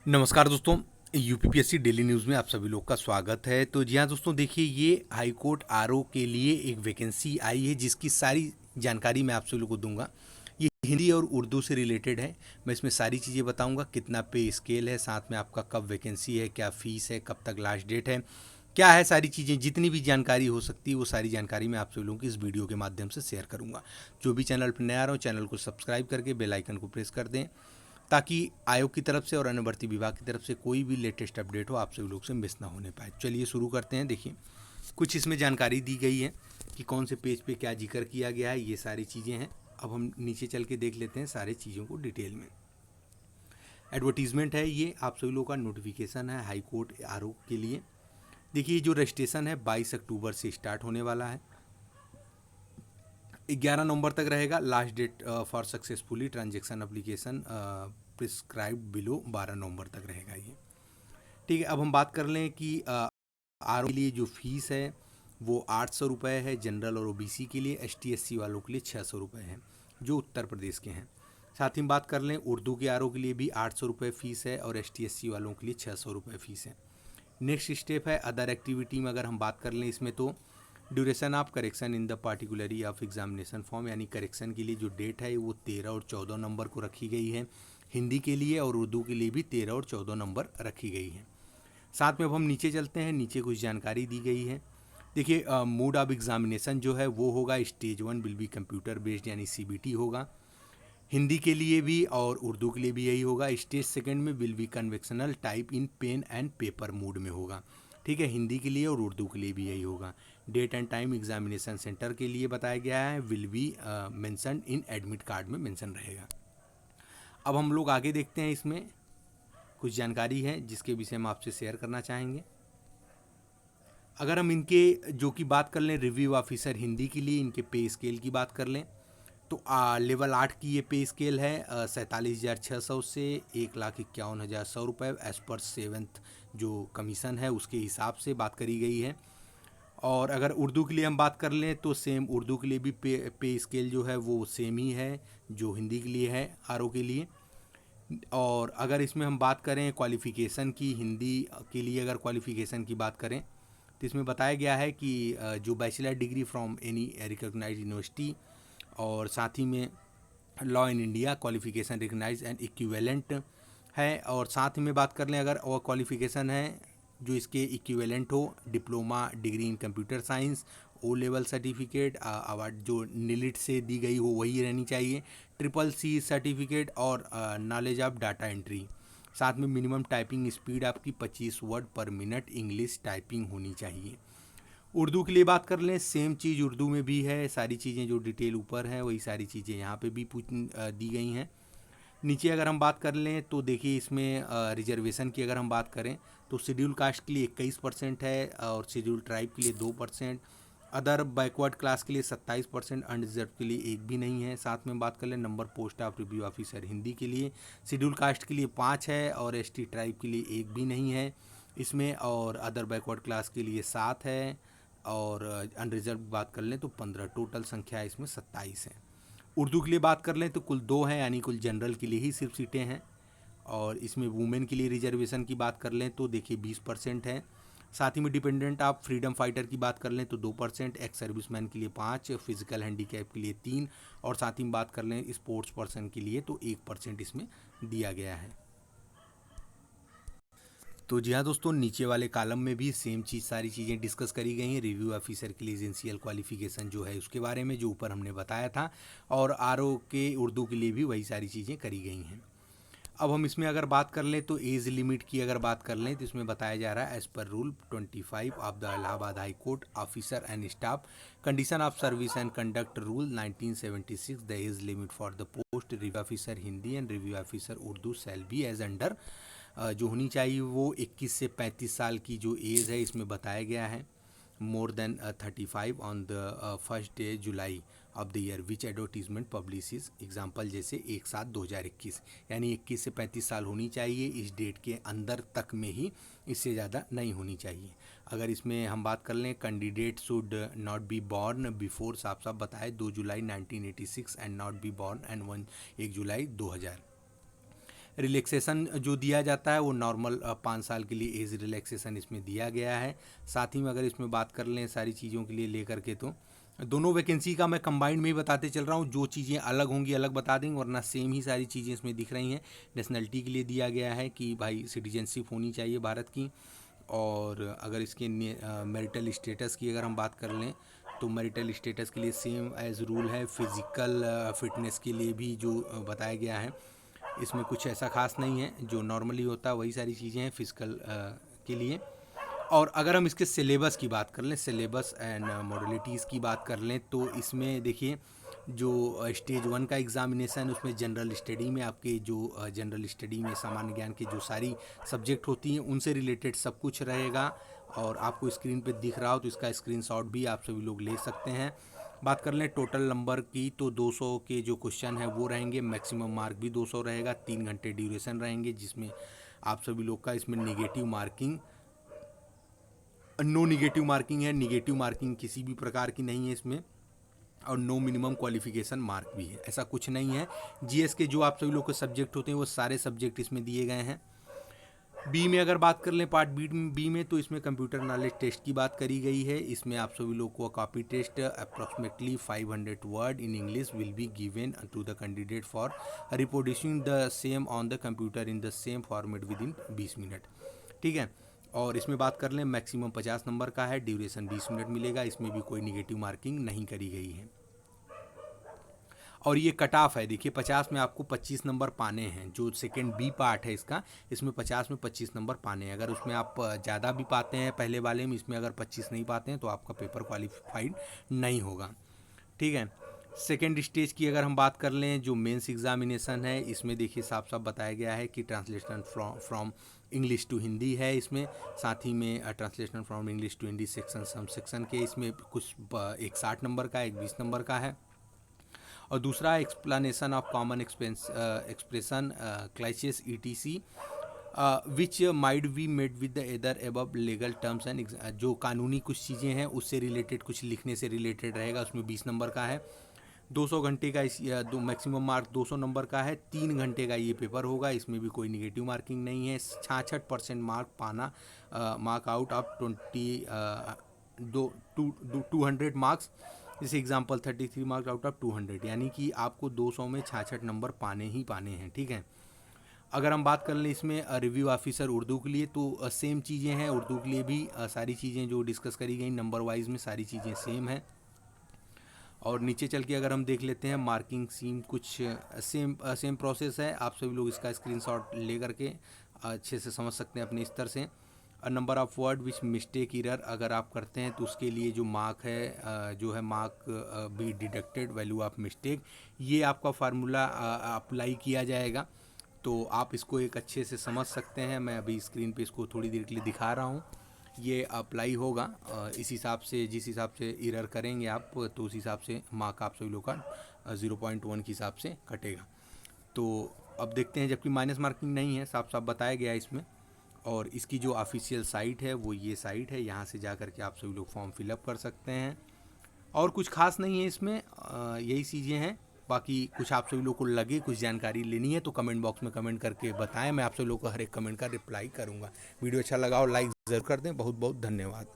नमस्कार दोस्तों। UPPSC daily news में आप सभी लोग का स्वागत है। तो जी हाँ दोस्तों, देखिए ये हाई कोर्ट आरओ के लिए एक वैकेंसी आई है जिसकी सारी जानकारी मैं आप सभी लोग को दूंगा। ये हिंदी और उर्दू से रिलेटेड है। मैं इसमें सारी चीज़ें बताऊंगा, कितना पे स्केल है, साथ में आपका कब वैकेंसी है, क्या फ़ीस है, कब तक लास्ट डेट है, क्या है, सारी चीज़ें जितनी भी जानकारी हो सकती है वो सारी जानकारी मैं आप सभी लोगों की इस वीडियो के माध्यम से शेयर करूँगा। जो भी चैनल पर नया रहो चैनल को सब्सक्राइब करके बेल आइकन को प्रेस कर दें ताकि आयोग की तरफ से और अन्य भर्ती विभाग की तरफ से कोई भी लेटेस्ट अपडेट हो आप सभी लोग से मिस ना होने पाए। चलिए शुरू करते हैं। देखिए कुछ इसमें जानकारी दी गई है कि कौन से पेज पे क्या जिक्र किया गया है, ये सारी चीज़ें हैं। अब हम नीचे चल के देख लेते हैं सारी चीज़ों को डिटेल में। एडवर्टीजमेंट है, ये आप सभी लोगों का नोटिफिकेशन है हाई कोर्ट आरओ के लिए। देखिए जो रजिस्ट्रेशन है 22 अक्टूबर से स्टार्ट होने वाला है, 11 नवंबर तक रहेगा। Last date for successfully transaction application prescribed below 12 नवंबर तक रहेगा ये। ठीक है, अब हम बात कर लें कि आर के लिए जो फीस है वो 800 रुपये है जनरल और ओबीसी के लिए। ST SC वालों के लिए 600 रुपये है जो उत्तर प्रदेश के हैं। साथ ही बात कर लें उर्दू के आर के लिए भी 800 रुपये फ़ीस है और ST SC वालों के लिए 600 रुपये फ़ीस है। नेक्स्ट स्टेप है अदर एक्टिविटी में अगर हम बात कर लें इसमें तो duration of correction in the particulars of examination form, यानी करेक्शन के लिए जो डेट है वो 13 और 14 नंबर को रखी गई है हिंदी के लिए, और उर्दू के लिए भी 13 और 14 नंबर रखी गई है। साथ में अब हम नीचे चलते हैं, नीचे कुछ जानकारी दी गई है। देखिए मोड ऑफ एग्जामिनेशन जो है वो होगा stage 1 will be computer based यानी CBT होगा हिंदी के लिए भी, और उर्दू के लिए भी यही होगा। स्टेज सेकंड में will be convectional type in pen and paper mode में होगा। ठीक है, हिंदी के लिए और उर्दू के लिए भी यही होगा। Date and time examination center के लिए बताया गया है, will be mention in admit card में मेंशन रहेगा। अब हम लोग आगे देखते हैं, इसमें कुछ जानकारी है जिसके विषय में आपसे शेयर करना चाहेंगे। अगर हम इनके जो कि बात कर लें रिव्यू ऑफिसर हिंदी के लिए, इनके पे स्केल की बात कर लें तो लेवल 8 की ये पे स्केल है 47,600 से 1,51,100 रुपये एज पर 7th जो कमीशन है उसके हिसाब से बात करी गई है। और अगर उर्दू के लिए हम बात कर लें तो सेम उर्दू के लिए भी पे स्केल जो है वो सेम ही है जो हिंदी के लिए है आरओ के लिए। और अगर इसमें हम बात करें क्वालिफ़िकेशन की, हिंदी के लिए अगर क्वालिफ़िकेशन की बात करें तो इसमें बताया गया है कि जो bachelor degree from any recognised university, और साथ ही में law in India qualification recognise and equivalent है। और साथ में बात कर लें अगर और क्वालिफ़िकेशन है जो इसके इक्विवेलेंट हो, diploma degree in computer science, o level certificate award जो नीलिट से दी गई हो वही रहनी चाहिए, CCC सर्टिफिकेट, और नॉलेज ऑफ डाटा एंट्री। साथ में मिनिमम टाइपिंग स्पीड आपकी 25 वर्ड पर मिनट इंग्लिश टाइपिंग होनी चाहिए। उर्दू के लिए बात कर लें सेम चीज़ उर्दू में भी है, सारी चीज़ें जो डिटेल ऊपर है वही सारी चीज़ें यहाँ पे भी दी गई हैं। नीचे अगर हम बात कर लें तो देखिए इसमें रिजर्वेशन की अगर हम बात करें तो शेड्यूल कास्ट के लिए 21% है, और शेड्यूल ट्राइब के लिए 2%, अदर बैकवर्ड क्लास के लिए 27%, अनरिजर्व के लिए एक भी नहीं है। साथ में बात कर लें number post of review officer Hindi के लिए शेड्यूल कास्ट के लिए 5 है, और ST ट्राइब के लिए एक भी नहीं है इसमें, और अदर बैकवर्ड क्लास के लिए 7 है, और अनरिजर्व बात कर लें तो 15, टोटल संख्या इसमें 27 है। उर्दू के लिए बात कर लें तो कुल 2 हैं, यानी कुल जनरल के लिए ही सिर्फ सीटें हैं। और इसमें वुमेन के लिए रिजर्वेशन की बात कर लें तो देखिए 20% है। साथ ही में डिपेंडेंट ऑफ फ्रीडम फाइटर की बात कर लें तो 2%, एक्स सर्विसमैन के लिए 5, फिजिकल हैंडीकैप के लिए 3, और साथ ही में बात कर लें स्पोर्ट्स पर्सन के लिए तो 1% इसमें दिया गया है। तो जी हाँ दोस्तों, नीचे वाले कॉलम में भी सेम चीज़ सारी चीज़ें डिस्कस करी गई हैं। रिव्यू ऑफिसर के लिए एजेंशियल क्वालिफिकेशन जो है उसके बारे में जो ऊपर हमने बताया था, और आरओ के उर्दू के लिए भी वही सारी चीज़ें करी गई हैं। अब हम इसमें अगर बात कर लें तो एज लिमिट की अगर बात कर लें तो इसमें बताया जा रहा है as per rule 25 of the Allahabad high court officer and staff condition of service and conduct rule 1976 the age limit for the post review officer Hindi and review officer Urdu shall be as under, जो होनी चाहिए वो 21 से 35 साल की जो as है इसमें बताया गया है। More than 35 on the first day July of the year which advertisement publishes, example जैसे 1/7/2021, यानी 21 से 35 साल होनी चाहिए इस डेट के अंदर तक में ही, इससे ज़्यादा नहीं होनी चाहिए। अगर इसमें हम बात कर लें candidate should not be born before, साफ साफ बताए 2 जुलाई 1986 and not be born and 1 July 2000। Relaxation जो दिया जाता है वो नॉर्मल 5 साल के लिए एज रिलैक्सेशन इसमें दिया गया है। साथ ही में अगर इसमें बात कर लें सारी चीज़ों के लिए लेकर के, तो दोनों वैकेंसी का मैं कंबाइंड में ही बताते चल रहा हूँ, जो चीज़ें अलग होंगी अलग बता देंगे, वरना सेम ही सारी चीज़ें इसमें दिख रही हैं। नेशनलिटी के लिए दिया गया है कि भाई सिटीजनशिप होनी चाहिए भारत की। और अगर इसके मैरिटल स्टेटस की अगर हम बात कर लें तो मैरिटल स्टेटस के लिए सेम एज रूल है। फिज़िकल फिटनेस के लिए भी जो बताया गया है, इसमें कुछ ऐसा खास नहीं है, जो नॉर्मली होता है वही सारी चीज़ें हैं फिजिकल के लिए। और अगर हम इसके सिलेबस की बात कर लें, सिलेबस एंड मॉडलिटीज़ की बात कर लें, तो इसमें देखिए जो स्टेज 1 का एग्ज़ामिनेशन, उसमें जनरल स्टडी में आपके जो जनरल स्टडी में सामान्य ज्ञान की जो सारी सब्जेक्ट होती हैं उनसे रिलेटेड सब कुछ रहेगा। और आपको स्क्रीन पे दिख रहा हो तो इसका स्क्रीनशॉट भी आप सभी लोग ले सकते हैं। बात कर लें टोटल नंबर की, तो 200 के जो क्वेश्चन है वो रहेंगे, मैक्सिमम मार्क भी 200 रहेगा, 3 घंटे ड्यूरेशन रहेंगे, जिसमें आप सभी लोग का इसमें negative marking, no negative marking है, निगेटिव मार्किंग किसी भी प्रकार की नहीं है इसमें। और नो मिनिमम क्वालिफिकेशन मार्क भी है, ऐसा कुछ नहीं है। जीएस के जो आप सभी लोग के सब्जेक्ट होते हैं वो सारे सब्जेक्ट इसमें दिए गए हैं। बी में अगर बात कर लें पार्ट बी में, तो इसमें कंप्यूटर नॉलेज टेस्ट की बात करी गई है। इसमें आप सभी लोग को copy test approximately 500 word in English will be given to the candidate for reproducing the same on the computer in the same format within 20 minute. ठीक है। और इसमें बात कर लें मैक्सिमम 50 नंबर का है, ड्यूरेशन 20 मिनट मिलेगा, इसमें भी कोई निगेटिव मार्किंग नहीं करी गई है। और ये कट ऑफ है, देखिए 50 में आपको 25 नंबर पाने हैं, जो सेकेंड बी पार्ट है इसका, इसमें 50 में 25 नंबर पाने हैं। अगर उसमें आप ज़्यादा भी पाते हैं पहले वाले में, इसमें अगर 25 नहीं पाते हैं तो आपका पेपर क्वालिफाइड नहीं होगा। ठीक है। सेकेंड स्टेज की अगर हम बात कर लें, जो मेंस एग्जामिनेशन है, इसमें देखिए साफ साफ बताया गया है कि translation from English to Hindi है इसमें। साथ ही में translation from English to Hindi section some section के, इसमें कुछ एक 60 नंबर का, एक 20 नंबर का है। और दूसरा explanation of common expression clauses ETC which might be made with the other above legal terms and, जो कानूनी कुछ चीज़ें हैं उससे रिलेटेड, कुछ लिखने से रिलेटेड रहेगा, उसमें 20 नंबर का है। 200 घंटे का इस दो मैक्सिमम मार्क 200 नंबर का है, 3 घंटे का ये पेपर होगा, इसमें भी कोई निगेटिव मार्किंग नहीं है। 66% मार्क पाना, मार्क आउट ऑफ 200 मार्क्स, जैसे एग्जाम्पल 33 मार्क्स आउट ऑफ 200, यानी कि आपको 200 में 66 नंबर पाने ही पाने हैं। ठीक है। अगर हम बात कर लें इसमें रिव्यू ऑफिसर उर्दू के लिए, तो सेम चीज़ें हैं, उर्दू के लिए भी सारी चीज़ें जो डिस्कस करी गई नंबर वाइज में सारी चीज़ें सेम हैं। और नीचे चल के अगर हम देख लेते हैं मार्किंग सीम, कुछ सेम प्रोसेस है, आप सभी लोग इसका स्क्रीनशॉट ले करके अच्छे से समझ सकते हैं अपने स्तर से। Number of word which mistake error अगर आप करते हैं तो उसके लिए जो मार्क है, जो है mark be deducted value of mistake, ये आपका फार्मूला अप्लाई किया जाएगा। तो आप इसको एक अच्छे से समझ सकते हैं, मैं अभी स्क्रीन पे इसको थोड़ी देर के लिए दिखा रहा हूँ, ये अप्लाई होगा इस हिसाब से, जिस हिसाब से इरर करेंगे आप तो उस हिसाब से मार्क आप सभी लोग का 0.1 के हिसाब से कटेगा। तो अब देखते हैं, जबकि माइनस मार्किंग नहीं है, साफ साफ बताया गया है इसमें। और इसकी जो ऑफिशियल साइट है वो ये साइट है, यहाँ से जा कर के आप सभी लोग फॉर्म फिलअप कर सकते हैं। और कुछ खास नहीं है इसमें, यही चीज़ें हैं। बाकी कुछ आप सभी लोग को लगे कुछ जानकारी लेनी है तो कमेंट बॉक्स में कमेंट करके बताएं, मैं आप सभी लोग को हर एक कमेंट का रिप्लाई करूंगा। वीडियो अच्छा लगा हो लाइक ज़रूर कर दें। बहुत बहुत धन्यवाद।